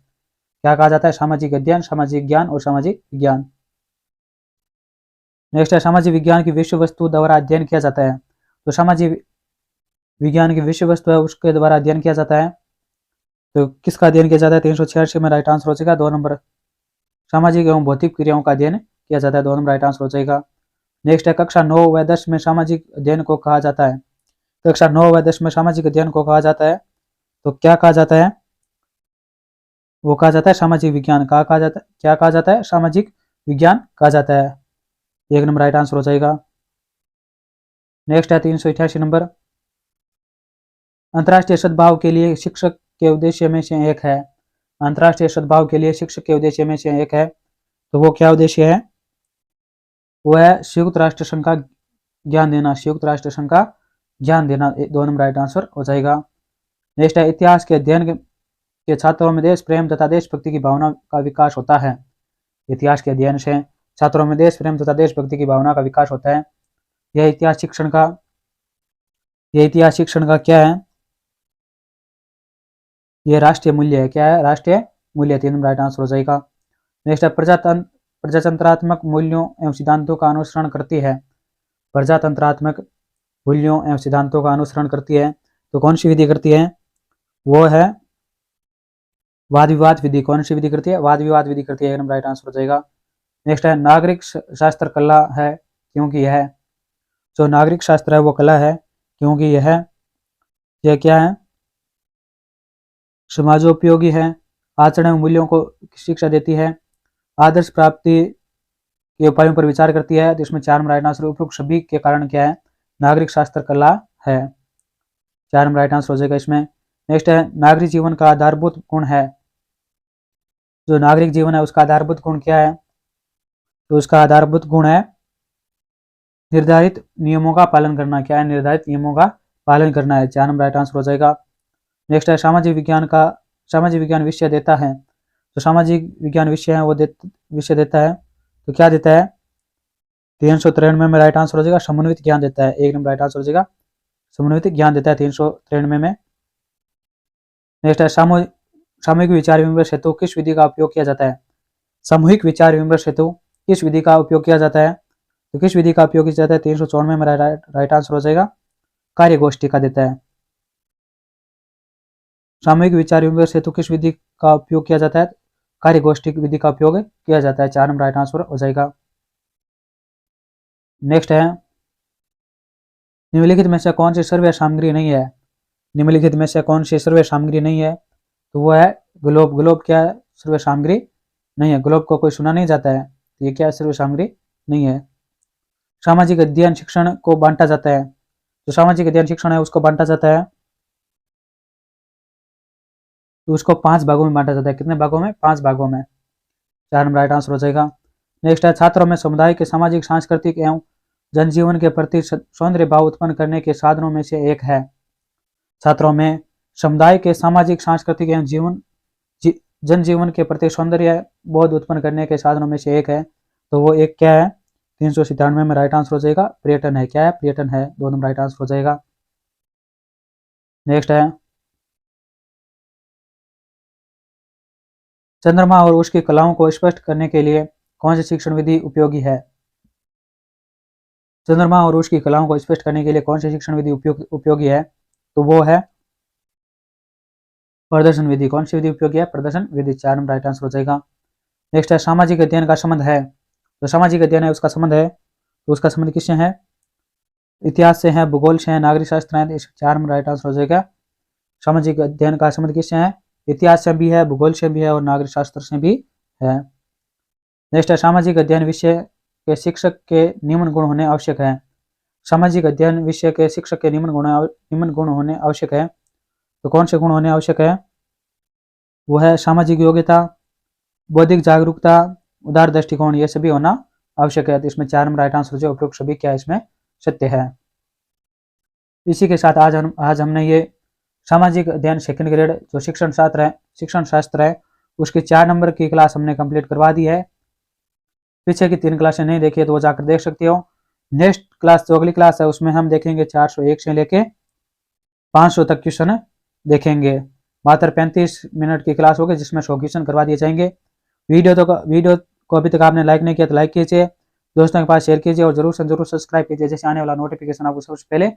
क्या कहा जाता है? सामाजिक अध्ययन, सामाजिक ज्ञान और सामाजिक विज्ञान। नेक्स्ट है, सामाजिक विज्ञान की विषय वस्तु द्वारा अध्ययन किया जाता है। तो सामाजिक विज्ञान की विषय वस्तु है उसके द्वारा अध्ययन किया जाता है। तो किसका अध्ययन किया जाता है? 386 में राइट आंसर हो जाएगा। 2 नंबर, सामाजिक एवं भौतिक क्रियाओं का अध्ययन किया जाता है। 2 नंबर राइट आंसर हो जाएगा। नेक्स्ट है, कक्षा 9 व 10 में सामाजिक अध्ययन को कहा जाता है। कक्षा 9 व 10 में सामाजिक अध्ययन को कहा जाता है, तो क्या कहा जाता है? वो कहा जाता है सामाजिक विज्ञान। क्या कहा जाता है? सामाजिक विज्ञान कहा जाता है। 1 नंबर राइट आंसर हो जाएगा। नेक्स्ट है 388 नंबर, अंतर्राष्ट्रीय सद्भाव के लिए शिक्षक के उद्देश्य में से एक है। अंतर्राष्ट्रीय सद्भाव के लिए शिक्षक के उद्देश्य में से एक है, तो वो क्या उद्देश्य है? वो है संयुक्त राष्ट्र संघ का ज्ञान देना। संयुक्त राष्ट्र संघ का ज्ञान देना। 2 नंबर राइट आंसर हो जाएगा। नेक्स्ट है, इतिहास के अध्ययन के छात्रों में देश प्रेम तथा देशभक्ति की भावना का विकास होता है। इतिहास के अध्ययन से छात्रों में देश प्रेम तथा देशभक्ति की भावना का विकास होता है। यह इतिहास शिक्षण का क्या है? यह राष्ट्रीय मूल्य है। क्या है? राष्ट्रीय मूल्य। 3 नंबर राइट आंसर हो जाएगा। नेक्स्ट है, प्रजातंत्रात्मक मूल्यों एवं सिद्धांतों का अनुसरण करती है। प्रजातंत्रात्मक मूल्यों एवं सिद्धांतों का अनुसरण करती है, तो कौन सी विधि करती है? वो है वाद विवाद विधि। कौन सी विधि करती है? वाद विवाद विधि करती है। 1 नंबर राइट आंसर हो जाएगा। नेक्स्ट है, नागरिक शास्त्र कला है क्योंकि यह, जो नागरिक शास्त्र है वो कला है क्योंकि यह क्या है? समाजोपयोगी है, आचरण एवं मूल्यों को शिक्षा देती है, आदर्श प्राप्ति के उपायों पर विचार करती है। तो इसमें 4 नंबर राइट आंसर। उपरोक्त सभी के कारण क्या है? नागरिक शास्त्र कला है। 4 नंबर राइट आंसर हो जाएगा इसमें। नेक्स्ट है, नागरिक जीवन का आधारभूत गुण है। जो नागरिक जीवन है उसका आधारभूत गुण क्या है? तो उसका आधारभूत गुण है निर्धारित नियमों का पालन करना। क्या है? निर्धारित नियमों का पालन करना है। 4 नंबर राइट आंसर हो जाएगा। नेक्स्ट है, सामाजिक विज्ञान विषय देता है। तो सामाजिक विज्ञान विषय है वो विषय देता है, तो क्या देता है? 393 में राइट आंसर हो जाएगा। समन्वित ज्ञान देता है। 1 नंबर राइट आंसर हो जाएगा। समन्वित ज्ञान देता है 393 में। नेक्स्ट है, सामूहिक विचार विमर्श हेतु किस विधि का उपयोग किया जाता है? सामूहिक विचार विमर्श हेतु किस विधि का उपयोग किया जाता है? तो किस विधि का उपयोग किया जाता है? 394 में राइट आंसर हो जाएगा। कार्यगोष्ठी का देता है। सामूहिक विचार विमर्श हेतु किस विधि का उपयोग किया जाता है? कार्यगोष्ठी विधि का उपयोग किया जाता है। 4 नंबर राइट आंसर हो जाएगा। नेक्स्ट है, निम्नलिखित में से कौन सी सर्वे सामग्री नहीं है? निम्नलिखित में से कौन सी सर्वे सामग्री नहीं है? तो वो है ग्लोब। ग्लोब क्या है? सर्वे सामग्री नहीं है। ग्लोब को कोई सुना नहीं जाता है, तो ये क्या है? सर्वे सामग्री नहीं है। सामाजिक अध्ययन शिक्षण को बांटा जाता है। जो सामाजिक अध्ययन शिक्षण है उसको बांटा जाता है, तो उसको 5 भागों में बांटा जाता है। कितने भागों में? 5 भागों में। 4 नंबर राइट आंसर हो जाएगा। नेक्स्ट है, छात्रों में समुदाय के सामाजिक सांस्कृतिक एवं जनजीवन के प्रति सौंदर्य भाव उत्पन्न करने के साधनों में से एक है। छात्रों में समुदाय के सामाजिक सांस्कृतिक एवं जनजीवन के प्रति सौंदर्य बोध उत्पन्न करने के साधनों में से एक है, तो वो एक क्या है? 397 में राइट आंसर हो जाएगा। पर्यटन है। क्या है? पर्यटन है। 2 नंबर राइट आंसर हो जाएगा। नेक्स्ट है, चंद्रमा और उसकी कलाओं को स्पष्ट करने के लिए कौन सी शिक्षण विधि उपयोगी है? चंद्रमा और उसकी कलाओं को स्पष्ट करने के लिए कौन सी शिक्षण विधि उपयोगी है? तो वो है प्रदर्शन विधि। कौन सी विधि उपयोगी है? प्रदर्शन विधि। 4 नंबर राइट आंसर हो जाएगा। नेक्स्ट है, सामाजिक अध्ययन का संबंध है तो सामाजिक अध्ययन है उसका संबंध है, तो उसका संबंध किससे है? इतिहास से है, भूगोल से है, नागरिक शास्त्र है। इस 4 में राइट आंसर हो जाएगा। सामाजिक अध्ययन का संबंध किससे है? इतिहास से भी है, भूगोल से भी है और नागरिक शास्त्र से भी है। नेक्स्ट है सामाजिक अध्ययन विषय के शिक्षक के निम्न गुण होने आवश्यक है। सामाजिक अध्ययन विषय के शिक्षक के निम्न गुण होने आवश्यक है। तो कौन से गुण होने आवश्यक है? वो है सामाजिक योग्यता, बौद्धिक जागरूकता, उदार दृष्टिकोण, ये सभी होना आवश्यक है। तो इसमें 4 में राइट आंसर जो उपरोक्त सभी क्या इसमें सत्य है। इसी के साथ आज हमने ये सामाजिक अध्ययन सेकंड ग्रेड जो शिक्षण शास्त्र है उसकी 4 नंबर की क्लास हमने कंप्लीट करवा दी है। पीछे की 3 क्लासें नहीं देखी है तो वो जाकर देख सकते हो। नेक्स्ट क्लास जो अगली क्लास है उसमें हम देखेंगे 401 से लेके 500 तक क्वेश्चन देखेंगे। मात्र 35 मिनट की क्लास होगी जिसमें 100 क्वेश्चन करवा दिए जाएंगे। वीडियो को अभी तक आपने लाइक नहीं किया तो लाइक कीजिए, दोस्तों के पास शेयर कीजिए और जरूर से जरूर सब्सक्राइब कीजिए, जैसे आने वाला नोटिफिकेशन आपको सबसे पहले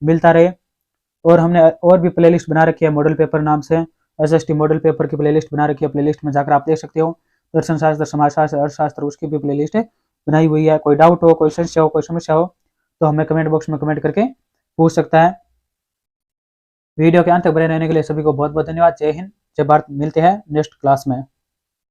मिलता रहे। और हमने और भी प्लेलिस्ट बना रखी है मॉडल पेपर नाम से, एसएसटी मॉडल पेपर की प्लेलिस्ट बना रखी है। प्लेलिस्ट में जाकर आप देख सकते हो। दर्शन शास्त्र, समाजशास्त्र, अर्थशास्त्र उसकी भी प्लेलिस्ट बनाई हुई है। कोई डाउट हो, कोई संशय हो, कोई समस्या हो तो हमें कमेंट बॉक्स में कमेंट करके पूछ सकता है। वीडियो के अंत तक बने रहने के लिए सभी को बहुत बहुत धन्यवाद। जय हिंद, जय भारत। मिलते हैं नेक्स्ट क्लास में।